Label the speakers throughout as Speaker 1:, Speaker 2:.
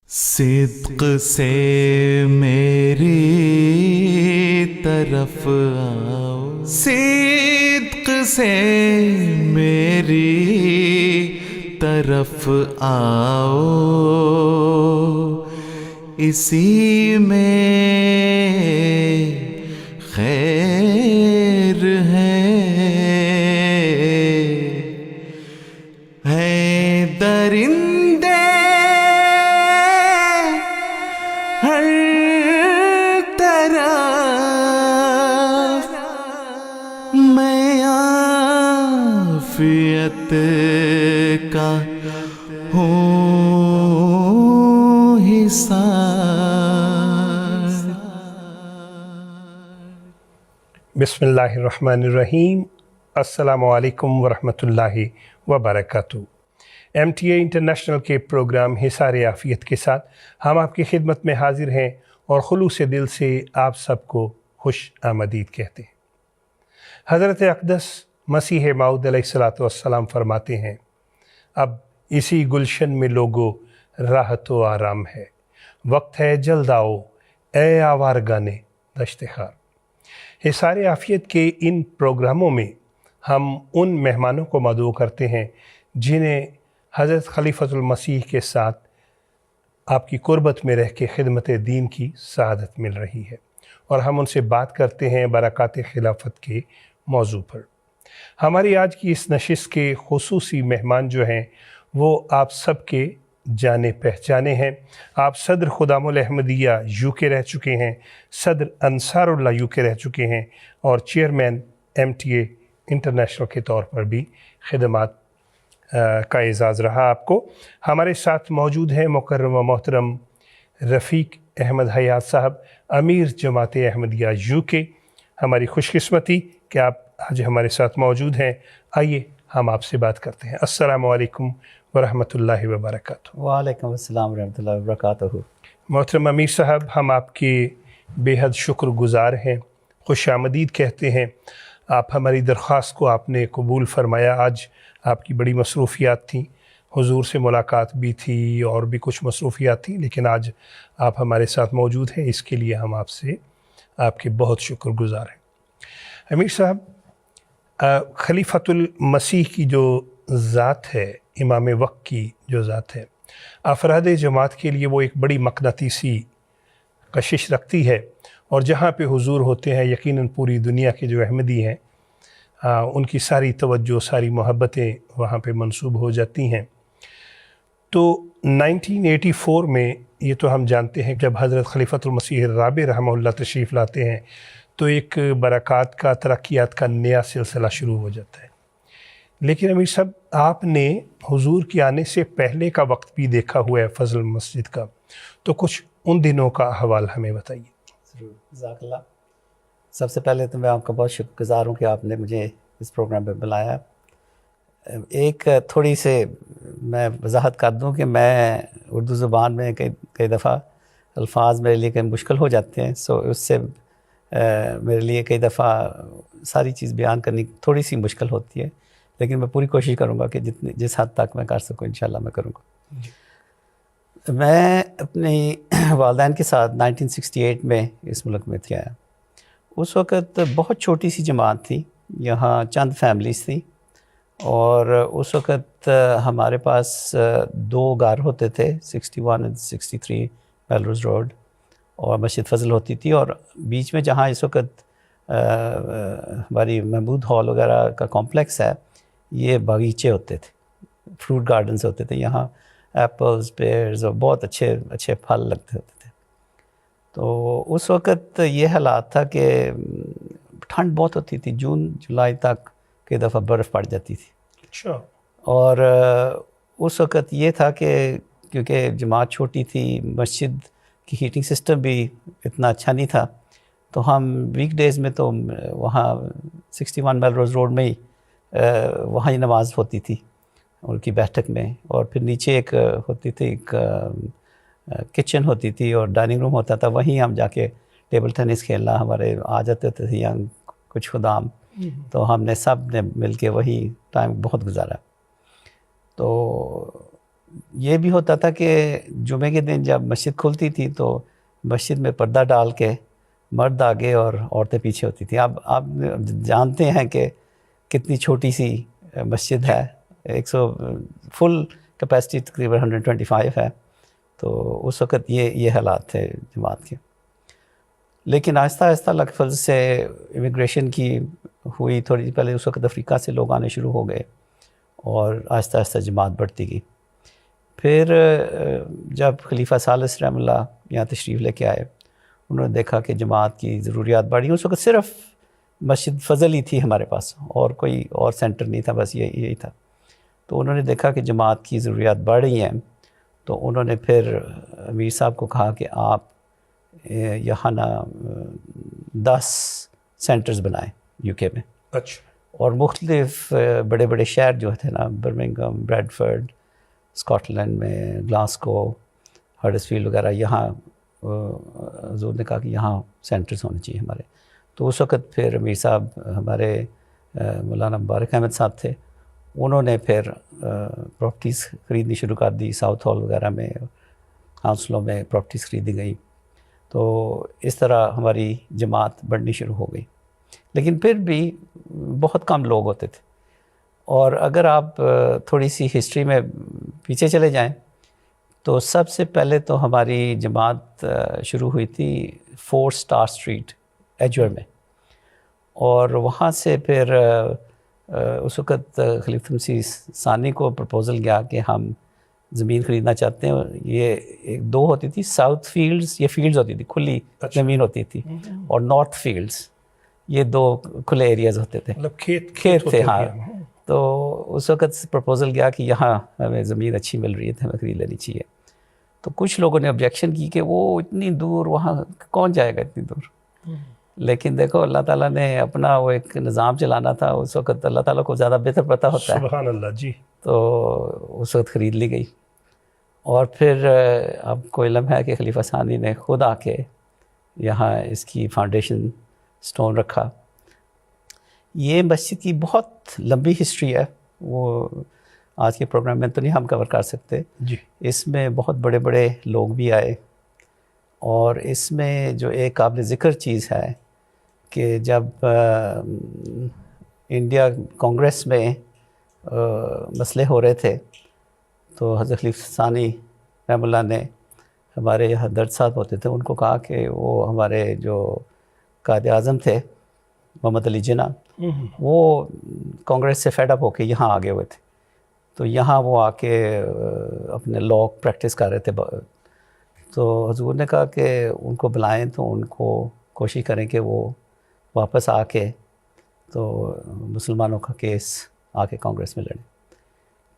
Speaker 1: صدق سے میری طرف آؤ، صدق سے میری طرف آؤ، اسی میں خیر ہے درندے ہر طرف، میں عافیت کا ہوں حصار۔
Speaker 2: بسم اللہ الرحمن الرحیم۔ السلام علیکم ورحمۃ اللہ وبرکاتہ۔ MTA انٹرنیشنل کے پروگرام حصار عافیت کے ساتھ ہم آپ کی خدمت میں حاضر ہیں اور خلوص دل سے آپ سب کو خوش آمدید کہتے ہیں۔ حضرت اقدس مسیح موعود علیہ السلام فرماتے ہیں، اب اسی گلشن میں لوگوں راحت و آرام ہے، وقت ہے جلد آؤ اے آوارگان دشت خار۔ حصار عافیت کے ان پروگراموں میں ہم ان مہمانوں کو مدعو کرتے ہیں جنہیں حضرت خلیفۃ المسیح کے ساتھ آپ کی قربت میں رہ کے خدمت دین کی سعادت مل رہی ہے، اور ہم ان سے بات کرتے ہیں برکات خلافت کے موضوع پر۔ ہماری آج کی اس نشست کے خصوصی مہمان جو ہیں وہ آپ سب کے جانے پہچانے ہیں۔ آپ صدر خدام الاحمدیہ یو کے رہ چکے ہیں، صدر انصار اللہ یو کے رہ چکے ہیں، اور چیئرمین MTA انٹرنیشنل کے طور پر بھی خدمات کا اعزاز رہا آپ کو۔ ہمارے ساتھ موجود ہیں مکرم و محترم رفیق احمد حیات صاحب، امیر جماعت احمدیہ یو کے۔ ہماری خوش قسمتی کہ آپ آج ہمارے ساتھ موجود ہیں۔ آئیے ہم آپ سے بات کرتے ہیں۔ السلام علیکم ورحمۃ اللہ وبرکاتہ۔
Speaker 3: وعلیکم السلام ورحمۃ اللہ وبرکاتہ۔
Speaker 2: محترم امیر صاحب، ہم آپ کے بے حد شکر گزار ہیں، خوش آمدید کہتے ہیں۔ آپ ہماری درخواست کو آپ نے قبول فرمایا۔ آج آپ کی بڑی مصروفیات تھیں، حضور سے ملاقات بھی تھی اور بھی کچھ مصروفیات تھیں، لیکن آج آپ ہمارے ساتھ موجود ہیں، اس کے لیے ہم آپ سے آپ کے بہت شکر گزار ہیں۔ امیر صاحب، خلیفۃ المسیح کی جو ذات ہے، امام وقت کی جو ذات ہے، افراد جماعت کے لیے وہ ایک بڑی مقناطیسی کشش رکھتی ہے، اور جہاں پہ حضور ہوتے ہیں یقیناً پوری دنیا کے جو احمدی ہیں ان کی ساری توجہ، ساری محبتیں وہاں پہ منسوب ہو جاتی ہیں۔ تو 1984 میں یہ تو ہم جانتے ہیں جب حضرت خلیفۃ المسیح الرابع رحمہ اللہ تشریف لاتے ہیں تو ایک برکات کا، ترقیات کا نیا سلسلہ شروع ہو جاتا ہے۔ لیکن امیر صاحب، آپ نے حضور کے آنے سے پہلے کا وقت بھی دیکھا ہوا ہے فضل مسجد کا، تو کچھ ان دنوں کا احوال ہمیں بتائیے۔
Speaker 3: ضرور، جزاک اللہ۔ سب سے پہلے تو میں آپ کا بہت شکر گزار ہوں کہ آپ نے مجھے اس پروگرام پہ بلایا۔ ایک تھوڑی سے میں وضاحت کر دوں کہ میں اردو زبان میں کئی دفعہ الفاظ میرے لیے کئی مشکل ہو جاتے ہیں، سو اس سے میرے لیے کئی دفعہ ساری چیز بیان کرنی تھوڑی سی مشکل ہوتی ہے، لیکن میں پوری کوشش کروں گا کہ جس حد تک میں کر سکوں انشاءاللہ میں کروں گا۔ میں اپنی والدین کے ساتھ 1968 میں اس ملک میں تھے آیا۔ اس وقت بہت چھوٹی سی جماعت تھی، یہاں چند فیملیز تھیں، اور اس وقت ہمارے پاس 2 گھر ہوتے تھے، 61 اور 63 میلروز روڈ، اور مسجد فضل ہوتی تھی، اور بیچ میں جہاں اس وقت ہماری محمود ہال وغیرہ کا کمپلیکس ہے، یہ باغیچے ہوتے تھے، فروٹ گارڈنز ہوتے تھے، یہاں ایپلز، پیئرز اور بہت اچھے اچھے پھل لگتے ہوتے تھے۔ تو اس وقت یہ حالات تھا کہ ٹھنڈ بہت ہوتی تھی، جون جولائی تک کئی دفعہ برف پڑ جاتی تھی۔
Speaker 2: اچھا۔
Speaker 3: اور اس وقت یہ تھا کہ کیونکہ جماعت چھوٹی تھی، مسجد کی ہیٹنگ سسٹم بھی اتنا اچھا نہیں تھا، تو ہم ویک ڈیز میں تو وہاں 61 میلروز روڈ میں ہی وہاں ہی نماز ہوتی تھی ان کی بیٹھک میں، اور پھر نیچے ایک ہوتی تھی، ایک کچن ہوتی تھی اور ڈائننگ روم ہوتا تھا، وہیں ہم جا کے ٹیبل ٹینس کھیلنا، ہمارے آ جاتے تھے ینگ کچھ خدام، تو ہم نے سب نے مل کے وہی ٹائم بہت گزارا۔ تو یہ بھی ہوتا تھا کہ جمعے کے دن جب مسجد کھلتی تھی تو مسجد میں پردہ ڈال کے مرد آگے اور عورتیں پیچھے ہوتی تھیں. اب آپ جانتے ہیں کہ کتنی چھوٹی سی مسجد ہے, 100 فل کیپیسٹی تقریباً 125 ہے. تو اس وقت یہ حالات تھے جماعت کے. لیکن آہستہ آہستہ اللہ کے فضل سے امیگریشن کی ہوئی تھوڑی پہلے, اس وقت افریقہ سے لوگ آنے شروع ہو گئے اور آہستہ آہستہ جماعت بڑھتی گئی. پھر جب خلیفہ ثالث رحمہ اللہ یہاں تشریف لے کے آئے, انہوں نے دیکھا کہ جماعت کی ضروریات بڑھی. اس وقت صرف مسجد فضل ہی تھی ہمارے پاس, اور کوئی اور سینٹر نہیں تھا, بس یہی تھا. تو انہوں نے دیکھا کہ جماعت کی ضروریات بڑھ رہی ہیں, تو انہوں نے پھر امیر صاحب کو کہا کہ آپ یہاں نا 10 سینٹرز بنائیں یو کے میں.
Speaker 2: اچھا.
Speaker 3: اور مختلف بڑے بڑے شہر جو تھے نا, برمنگھم, بریڈفرڈ, اسکاٹ لینڈ میں گلاسکو, ہڈرسفیلڈ وغیرہ, یہاں حضور نے کہا کہ یہاں سینٹرز ہونے چاہیے ہمارے. تو اس وقت پھر امیر صاحب ہمارے مولانا مبارک احمد صاحب تھے, انہوں نے پھر پراپرٹیز خریدنی شروع کر دی. ساؤتھ ہال وغیرہ میں کاؤنسلوں میں پراپرٹیز خریدی گئی. تو اس طرح ہماری جماعت بڑھنی شروع ہو گئی. لیکن پھر بھی بہت کم لوگ ہوتے تھے. اور اگر آپ تھوڑی سی ہسٹری میں پیچھے چلے جائیں تو سب سے پہلے تو ہماری جماعت شروع ہوئی تھی 4 اسٹار اسٹریٹ ایجور میں, اور وہاں سے پھر اس وقت خلیفہ مسیح ثانی کو پرپوزل گیا کہ ہم زمین خریدنا چاہتے ہیں. یہ 2 ہوتی تھی, ساؤتھ فیلڈز, یہ فیلڈز ہوتی تھی, کھلی زمین ہوتی تھی, اور نارتھ فیلڈز, یہ 2 کھلے ایریاز ہوتے تھے,
Speaker 2: مطلب
Speaker 3: کھیت تھے. ہاں. تو اس وقت پرپوزل گیا کہ یہاں ہمیں زمین اچھی مل رہی ہے تو ہمیں خرید لینی چاہیے. تو کچھ لوگوں نے آبجیکشن کی کہ وہ اتنی دور, وہاں کون جائے گا اتنی دور. لیکن دیکھو اللہ تعالیٰ نے اپنا وہ ایک نظام چلانا تھا. اس وقت اللہ تعالیٰ کو زیادہ بہتر پتہ ہوتا ہے.
Speaker 2: سبحان اللہ. جی.
Speaker 3: تو اس وقت خرید لی گئی. اور پھر اب کو علم ہے کہ خلیفہ ثانی نے خود آ کے یہاں اس کی فاؤنڈیشن سٹون رکھا. یہ مسجد کی بہت لمبی ہسٹری ہے, وہ آج کے پروگرام میں تو نہیں ہم کور کر سکتے.
Speaker 2: جی.
Speaker 3: اس میں بہت بڑے بڑے لوگ بھی آئے, اور اس میں جو ایک قابل ذکر چیز ہے کہ جب انڈیا کانگریس میں مسئلے ہو رہے تھے تو حضرت خلیفہ ثانی رحمہ اللہ نے ہمارے یہاں درد صاحب ہوتے تھے, ان کو کہا کہ وہ ہمارے جو قائد اعظم تھے محمد علی جناح, وہ کانگریس سے فیڈ اپ ہو کے یہاں آگے ہوئے تھے. تو یہاں وہ آ کے اپنے لا پریکٹس کر رہے تھے. تو حضور نے کہا کہ ان کو بلائیں تو ان کو کوشش کریں کہ وہ واپس آ کے تو مسلمانوں کا کیس آ کے کانگریس میں لڑیں.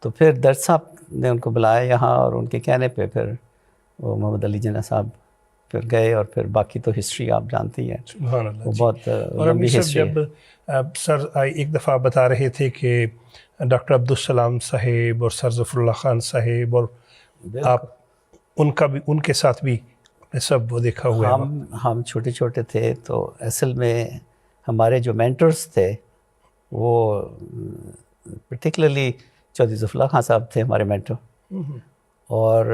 Speaker 3: تو پھر درد صاحب نے ان کو بلایا یہاں, اور ان کے کہنے پہ پھر وہ محمد علی جناح صاحب پھر گئے, اور پھر باقی تو ہسٹری آپ جانتی ہیں.
Speaker 2: سبحان اللہ.
Speaker 3: وہ بہت لمبی ہسٹری ہے.
Speaker 2: جب سر ایک دفعہ بتا رہے تھے کہ ڈاکٹر عبدالسلام صاحب اور سر ظفر اللہ خان صاحب, اور آپ ان کا بھی, ان کے ساتھ بھی سب وہ دیکھا ہوا ہے.
Speaker 3: ہم چھوٹے چھوٹے تھے تو اصل میں ہمارے جو مینٹرز تھے وہ پرٹیکولرلی چودھری ظفر اللہ خان صاحب تھے ہمارے مینٹر, اور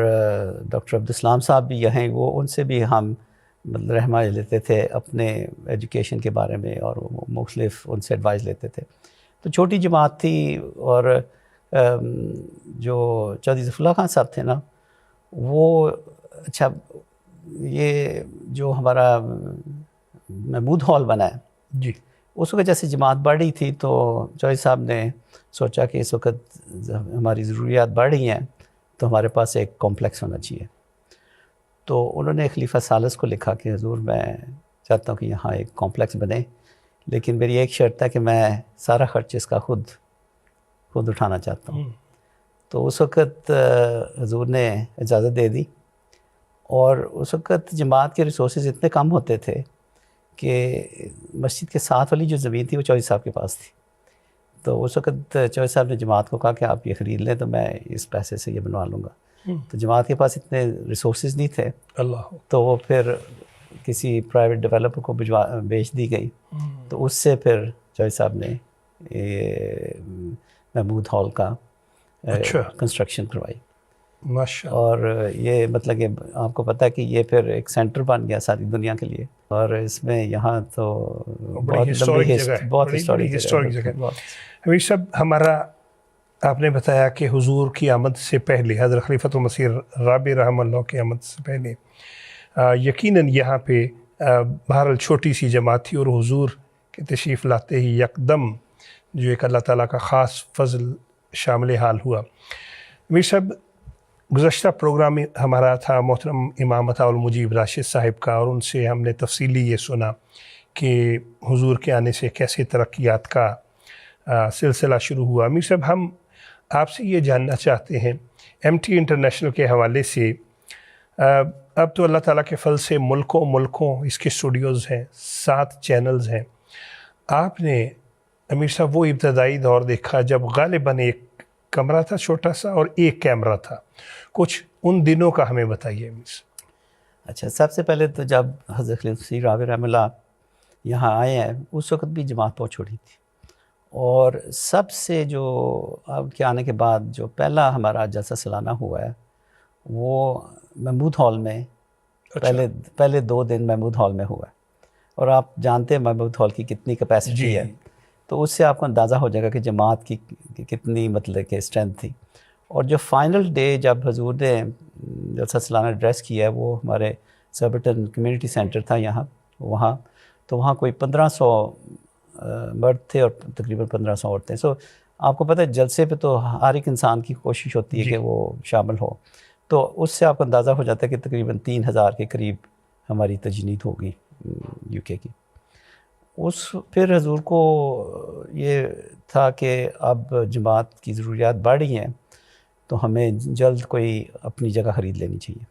Speaker 3: ڈاکٹر عبدالسلام صاحب بھی یہیں, وہ ان سے بھی ہم رہنمائی لیتے تھے اپنے ایجوکیشن کے بارے میں, اور مختلف ان سے ایڈوائز لیتے تھے. تو چھوٹی جماعت تھی. اور جو چودھری ظفر اللہ خان صاحب تھے نا, وہ اچھا یہ جو ہمارا محمود ہال بنا ہے,
Speaker 2: جی,
Speaker 3: اس وقت جیسے جماعت بڑھ رہی تھی تو چودھری صاحب نے سوچا کہ اس وقت ہماری ضروریات بڑھ رہی ہیں تو ہمارے پاس ایک کمپلیکس ہونا چاہیے. تو انہوں نے خلیفہ ثالث کو لکھا کہ حضور میں چاہتا ہوں کہ یہاں ایک کمپلیکس بنے, لیکن میری ایک شرط ہے کہ میں سارا خرچ اس کا خود اٹھانا چاہتا ہوں. تو اس وقت حضور نے اجازت دے دی, اور اس وقت جماعت کے ریسورسز اتنے کم ہوتے تھے کہ مسجد کے ساتھ والی جو زمین تھی وہ چودھری صاحب کے پاس تھی. تو اس وقت چودھری صاحب نے جماعت کو کہا کہ آپ یہ خرید لیں تو میں اس پیسے سے یہ بنوا لوں گا. تو جماعت کے پاس اتنے ریسورسز نہیں تھے, تو وہ پھر کسی پرائیویٹ ڈیولپر کو بیچ دی گئی. تو اس سے پھر چودھری صاحب نے محمود ہال کا کنسٹرکشن کروائی.
Speaker 2: ماشاء اللہ.
Speaker 3: اور یہ مطلب کہ آپ کو پتہ ہے کہ یہ پھر ایک سینٹر بن گیا ساری دنیا کے لیے. اور اس میں یہاں تو
Speaker 2: بڑی ہسٹورک جگہ ہے,
Speaker 3: بہت
Speaker 2: بڑی ہسٹورک جگہ ہے.
Speaker 3: بہت.
Speaker 2: امیر صاحب, ہمارا آپ نے بتایا کہ حضور کی آمد سے پہلے, حضرت خلیفۃ المسیح رابع رحمہ اللہ کی آمد سے پہلے یقیناً یہاں پہ بہرحال چھوٹی سی جماعت تھی, اور حضور کے تشریف لاتے ہی یکدم جو ایک اللہ تعالیٰ کا خاص فضل شامل حال ہوا. امیر صاحب, گزشتہ پروگرام ہمارا تھا محترم امام عطا المجیب راشد صاحب کا, اور ان سے ہم نے تفصیلی یہ سنا کہ حضور کے آنے سے کیسے ترقیات کا سلسلہ شروع ہوا. امیر صاحب, ہم آپ سے یہ جاننا چاہتے ہیں MTA انٹرنیشنل کے حوالے سے, اب تو اللہ تعالیٰ کے فضل سے ملکوں اس کے اسٹوڈیوز ہیں, 7 چینلز ہیں. آپ نے امیر صاحب وہ ابتدائی دور دیکھا جب غالباً ایک کمرہ تھا چھوٹا سا اور ایک کیمرہ تھا, کچھ ان دنوں کا ہمیں بتائیے امیر صاحب.
Speaker 3: اچھا, سب سے پہلے تو جب حضرت خلیفۃ المسیح رابع رحمہ اللہ یہاں آئے ہیں اس وقت بھی جماعت بہت چھوٹی تھی, اور سب سے جو آپ کے آنے کے بعد جو پہلا ہمارا جلسہ سالانہ ہوا ہے وہ محمود ہال میں, پہلے 2 دن محمود ہال میں ہوا ہے. اور آپ جانتے ہیں محمود ہال کی کتنی کیپیسٹی ہے, تو اس سے آپ کو اندازہ ہو جائے گا کہ جماعت کی کتنی مطلب کہ اسٹرینتھ تھی. اور جو فائنل ڈے جب حضور نے جلسہ سالانہ ایڈریس کیا ہے وہ ہمارے سربٹن کمیونٹی سینٹر تھا یہاں, وہاں تو وہاں کوئی 1500 مرد تھے اور تقریباً 1500 عورتیں. سو آپ کو پتہ ہے جلسے پہ تو ہر ایک انسان کی کوشش ہوتی ہے کہ وہ شامل ہو, تو اس سے آپ کو اندازہ ہو جاتا ہے کہ تقریباً 3000 کے قریب ہماری تجنید ہوگی UK کی. پھر حضور کو یہ تھا کہ اب جماعت کی ضروریات بڑھ رہی ہیں تو ہمیں جلد کوئی اپنی جگہ خرید لینی چاہیے.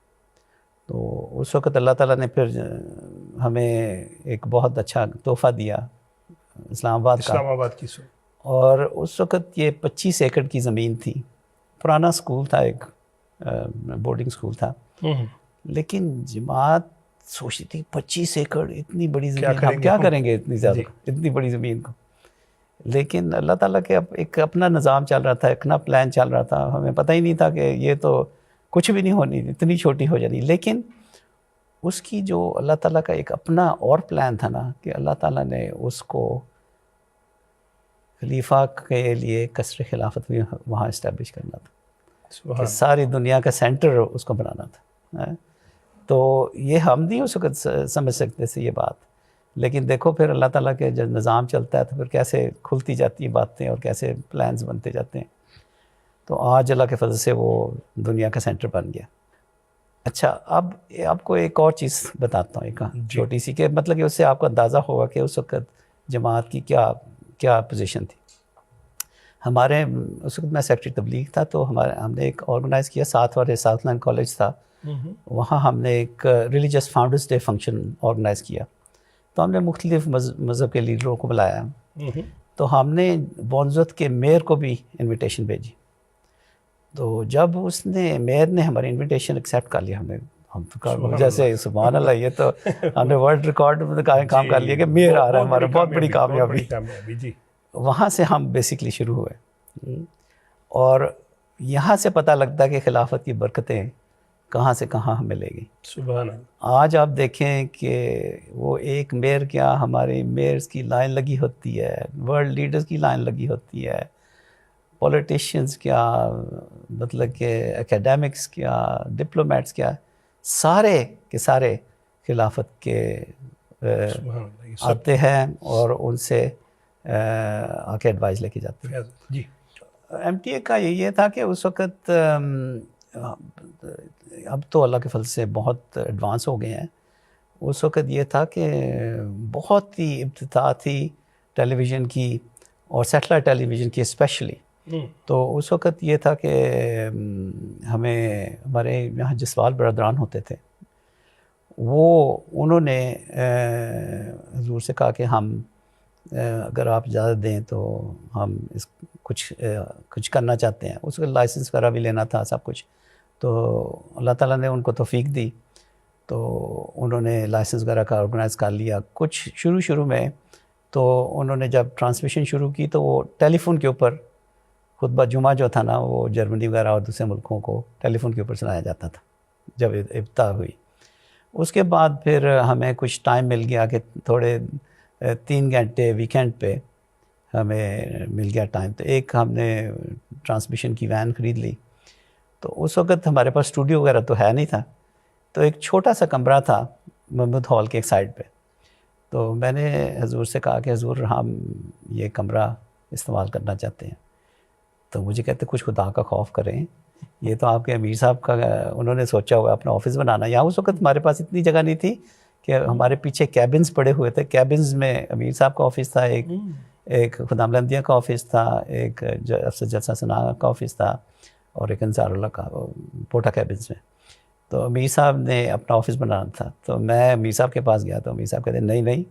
Speaker 3: تو اس وقت اللہ تعالیٰ نے پھر ہمیں ایک بہت اچھا تحفہ دیا اسلام آباد کی. اور اس وقت یہ 25 ایکڑ کی زمین تھی, پرانا سکول تھا, ایک بورڈنگ سکول تھا, لیکن جماعت سوچتی تھی 25 ایکڑ اتنی بڑی زمین ہم کیا کریں گے اتنی زیادہ اتنی بڑی زمین کو. لیکن اللہ تعالیٰ کے ایک اپنا نظام چل رہا تھا, ایک اپنا پلان چل رہا تھا. ہمیں پتہ ہی نہیں تھا کہ یہ تو کچھ بھی نہیں ہونی, اتنی چھوٹی ہو جانی. لیکن اس کی جو اللہ تعالیٰ کا ایک اپنا اور پلان تھا نا, کہ اللہ تعالیٰ نے اس کو خلیفہ کے لیے قصر خلافت بھی وہاں اسٹیبلش کرنا تھا, کہ ساری دنیا کا سینٹر اس کو بنانا تھا. تو یہ ہم نہیں اس وقت سمجھ سکتے تھے یہ بات, لیکن دیکھو پھر اللہ تعالیٰ کے جب نظام چلتا ہے تو پھر کیسے کھلتی جاتی ہیں باتیں اور کیسے پلانز بنتے جاتے ہیں. تو آج اللہ کے فضل سے وہ دنیا کا سینٹر بن گیا. اچھا, اب آپ کو ایک اور چیز بتاتا ہوں, ایک چھوٹی سی, کہ مطلب کہ اس سے آپ کو اندازہ ہوگا کہ اس وقت جماعت کی کیا پوزیشن تھی. ہمارے اس وقت میں سیکٹری تبلیغ تھا, تو ہم نے ایک آرگنائز کیا, 7 والے ساؤتھ لائن کالج تھا, وہاں ہم نے ایک religious founders day function organize کیا. تو ہم نے مختلف مذہب کے لیڈروں کو بلایا. تو ہم نے بونزوت کے میئر کو بھی انویٹیشن بھیجی. تو جب اس نے میئر نے ہماری انویٹیشن ایکسیپٹ کر لیا, ہم تو جیسے سبحان اللہ, یہ تو ہم نے ورلڈ ریکارڈ میں کام کر لیا کہ میئر آ رہا ہے, ہمارا بہت بڑی کامیابی. وہاں سے ہم بیسکلی شروع ہوئے, اور یہاں سے پتہ لگتا ہے کہ خلافت کی برکتیں کہاں سے کہاں ہمیں لے گئی.
Speaker 2: سبحان اللہ.
Speaker 3: آج آپ دیکھیں کہ وہ ایک میئر کیا, ہمارے میئرز کی لائن لگی ہوتی ہے, ورلڈ لیڈرز کی لائن لگی ہوتی ہے, پولیٹیشینز کیا, مطلب کہ اکیڈیمکس کیا, ڈپلومیٹس کیا, سارے کے سارے خلافت کے آتے ہیں اور ان سے آ کے ایڈوائز لے کے جاتے ہیں.
Speaker 2: جی,
Speaker 3: MTA کا یہ تھا کہ اس وقت اب تو اللہ کے فضل سے بہت ایڈوانس ہو گئے ہیں. اس وقت یہ تھا کہ بہت ہی ابتداء تھی ٹیلی ویژن کی اور سیٹلائٹ ٹیلی ویژن کی اسپیشلی. تو اس وقت یہ تھا کہ ہمارے یہاں جسوال برادران ہوتے تھے, انہوں نے حضور سے کہا کہ ہم اگر آپ اجازت دیں تو ہم کچھ کرنا چاہتے ہیں. اس وقت لائسنس وغیرہ بھی لینا تھا سب کچھ. تو اللہ تعالیٰ نے ان کو توفیق دی, تو انہوں نے لائسنس وغیرہ کا آرگنائز کر لیا. کچھ شروع میں تو انہوں نے جب ٹرانسمیشن شروع کی تو وہ ٹیلی فون کے اوپر خطبہ جمعہ جو تھا نا وہ جرمنی وغیرہ اور دوسرے ملکوں کو ٹیلی فون کے اوپر سنایا جاتا تھا جب ابتدا ہوئی. اس کے بعد پھر ہمیں کچھ ٹائم مل گیا کہ تھوڑے 3 گھنٹے ویکینڈ پہ ہمیں مل گیا ٹائم. تو ایک ہم نے ٹرانسمیشن کی وین خرید لی. تو اس وقت ہمارے پاس اسٹوڈیو وغیرہ تو ہے نہیں تھا, تو ایک چھوٹا سا کمرہ تھا محمود ہال کے ایک سائڈ پہ. تو میں نے حضور سے کہا کہ حضور ہم یہ کمرہ استعمال کرنا چاہتے ہیں. تو مجھے کہتے کچھ خدا کا خوف کریں, یہ تو آپ کے امیر صاحب کا انہوں نے سوچا ہوا اپنا آفس بنانا. یہاں اس وقت ہمارے پاس اتنی جگہ نہیں تھی کہ ہمارے پیچھے کیبنز پڑے ہوئے تھے. کیبنز میں امیر صاحب کا آفس تھا, ایک خدا ملندیہ کا آفس تھا, ایک افسر جلسہ ثنا کا آفس تھا, اور ایک انصار اللہ کا پوٹا کیبنز میں. تو امیر صاحب نے اپنا آفس بنانا تھا. تو میں امیر صاحب کے پاس گیا تو امیر صاحب کہتے نہیں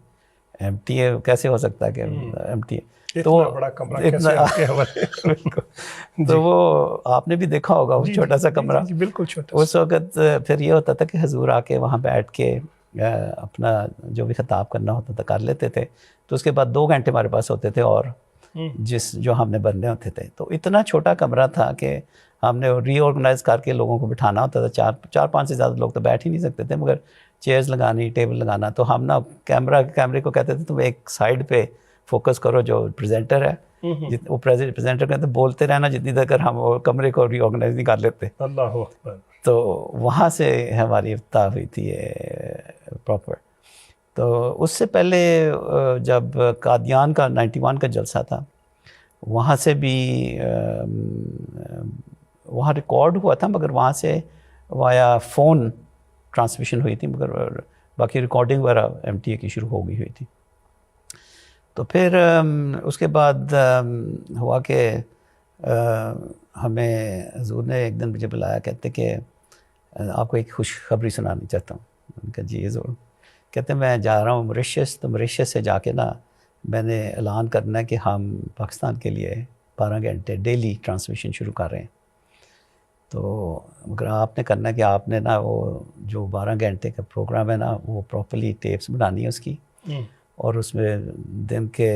Speaker 3: ایم ٹی اے کیسے ہو سکتا ہے کہ ایم ٹی اے, تو
Speaker 2: بڑا کمرہ کیسے آپ کے حوالے.
Speaker 3: تو وہ آپ نے بھی دیکھا ہوگا وہ چھوٹا سا کمرہ.
Speaker 2: بالکل چھوٹا.
Speaker 3: اس وقت پھر یہ ہوتا تھا کہ حضور آ کے وہاں بیٹھ کے اپنا جو بھی خطاب کرنا ہوتا تھا کر لیتے تھے. تو اس کے بعد 2 گھنٹے ہمارے پاس ہوتے تھے اور جو ہم نے بننے ہوتے تھے. تو اتنا چھوٹا کمرہ تھا کہ ہم نے ری آرگنائز کر کے لوگوں کو بٹھانا ہوتا تھا. 4-5 سے زیادہ لوگ تو بیٹھ ہی نہیں سکتے تھے, مگر چیئرز لگانی, ٹیبل لگانا. تو ہم نا کیمرے کو کہتے تھے تم ایک سائڈ پہ فوکس کرو جو پریزنٹر ہے, وہ پریزنٹر کہتے بولتے رہنا جتنی دیر کر ہم کمرے کو ری آرگنائز نہیں کر لیتے.
Speaker 2: اللہ اکبر.
Speaker 3: تو وہاں سے ہماری ابتدا ہوئی تھی یہ پراپر. تو اس سے پہلے جب قادیان کا 91 کا جلسہ تھا, وہاں سے بھی وہاں ریکارڈ ہوا تھا, مگر وہاں سے وایا فون ٹرانسمیشن ہوئی تھی, مگر باقی ریکارڈنگ وغیرہ ایم ٹی اے کی شروع ہو گئی ہوئی تھی. تو پھر اس کے بعد ہوا کہ ہمیں حضور نے ایک دن مجھے بلایا, کہتے کہ آپ کو ایک خوشخبری سنانی چاہتا ہوں. میں نے کہا جی حضور. کہتے میں جا رہا ہوں موریشیس, تو موریشیس سے جا کے نا میں نے اعلان کرنا ہے کہ ہم پاکستان کے لیے 12 گھنٹے ڈیلی ٹرانسمیشن شروع کر رہے ہیں. تو مگر آپ نے کرنا ہے کہ آپ نے نا وہ جو 12 گھنٹے کا پروگرام ہے نا وہ پراپرلی ٹیپس بنانی ہے اس کی, اور اس میں دن کے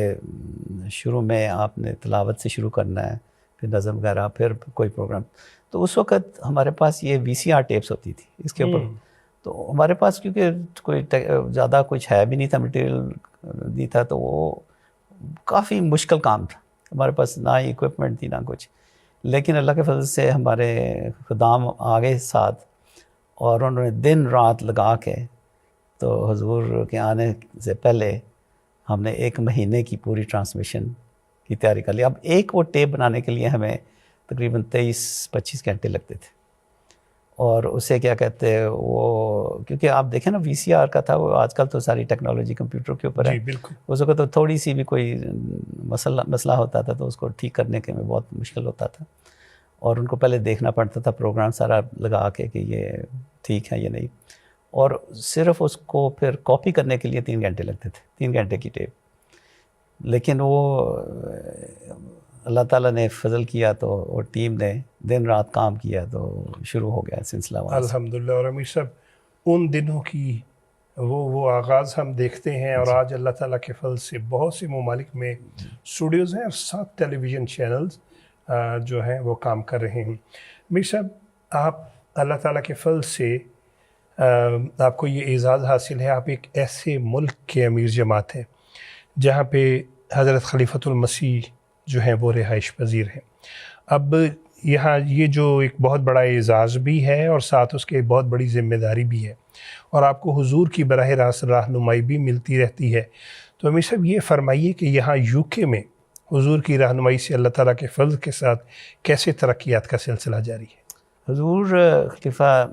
Speaker 3: شروع میں آپ نے تلاوت سے شروع کرنا ہے, پھر نظم وغیرہ, پھر کوئی پروگرام. تو اس وقت ہمارے پاس یہ VCR ٹیپس ہوتی تھی اس کے اوپر. تو ہمارے پاس کیونکہ کوئی زیادہ کچھ ہے بھی نہیں تھا, مٹیریل نہیں تھا, تو وہ کافی مشکل کام تھا. ہمارے پاس نہ ہی اکوپمنٹ تھی نہ کچھ, لیکن اللہ کے فضل سے ہمارے خدام آگے ساتھ, اور انہوں نے دن رات لگا کے, تو حضور کے آنے سے پہلے ہم نے 1 مہینے کی پوری ٹرانسمیشن کی تیاری کر لی. اب ایک وہ ٹیپ بنانے کے لیے ہمیں تقریباً 23-25 گھنٹے لگتے تھے. اور اسے کیا کہتے ہیں وہ, کیونکہ آپ دیکھیں نا VCR کا تھا, وہ آج کل تو ساری ٹیکنالوجی کمپیوٹر کے اوپر ہے.
Speaker 2: بالکل.
Speaker 3: اس وقت تو تھوڑی سی بھی کوئی مسئلہ ہوتا تھا تو اس کو ٹھیک کرنے کے میں بہت مشکل ہوتا تھا, اور ان کو پہلے دیکھنا پڑتا تھا پروگرام سارا لگا کے کہ یہ ٹھیک ہے یا نہیں. اور صرف اس کو پھر کاپی کرنے کے لیے 3 گھنٹے لگتے تھے, 3 گھنٹے کی ٹیپ. لیکن وہ اللہ تعالیٰ نے فضل کیا تو وہ ٹیم نے دن رات کام کیا, تو شروع ہو گیا سلسلہ وہاں سے.
Speaker 2: الحمدللہ. اور امیر صاحب ان دنوں کی وہ آغاز ہم دیکھتے ہیں, اور آج اللہ تعالیٰ کے فضل سے بہت سے ممالک میں اسٹوڈیوز ہیں اور 7 ٹیلی ویژن چینلز جو ہیں وہ کام کر رہے ہیں. امیر صاحب آپ اللہ تعالیٰ کے فضل سے آپ کو یہ اعزاز حاصل ہے, آپ ایک ایسے ملک کے امیر جماعت ہیں جہاں پہ حضرت خلیفۃ المسیح جو ہیں وہ رہائش پذیر ہیں. اب یہاں یہ جو ایک بہت بڑا اعزاز بھی ہے اور ساتھ اس کے بہت بڑی ذمہ داری بھی ہے, اور آپ کو حضور کی براہ راست رہنمائی بھی ملتی رہتی ہے. تو امیر صاحب یہ فرمائیے کہ یہاں UK میں حضور کی رہنمائی سے اللہ تعالیٰ کے فضل کے ساتھ کیسے ترقیات کا سلسلہ جاری ہے؟
Speaker 3: حضور خلیفہ